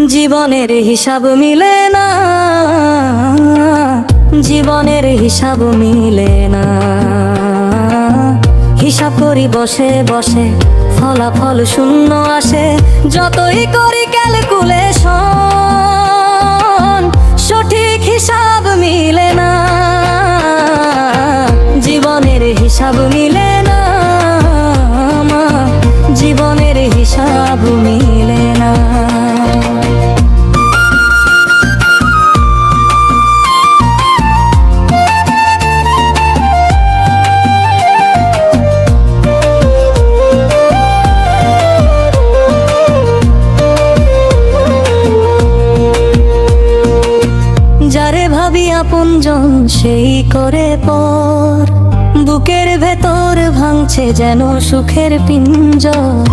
জীবনের হিসাব মিলে না, জীবনের হিসাব মিলে না। হিসাব করি বসে বসে, ফলাফল শূন্য আসে। যতই করি ক্যালকুলেশন, সঠিক হিসাব মিলে না। জীবনের হিসাব মিলে না, জীবনের হিসাব মিলে না। যারে ভাবি আপনজন সেই করে পর, বুকের ভেতর ভাঙছে যেন সুখের পিঞ্জর।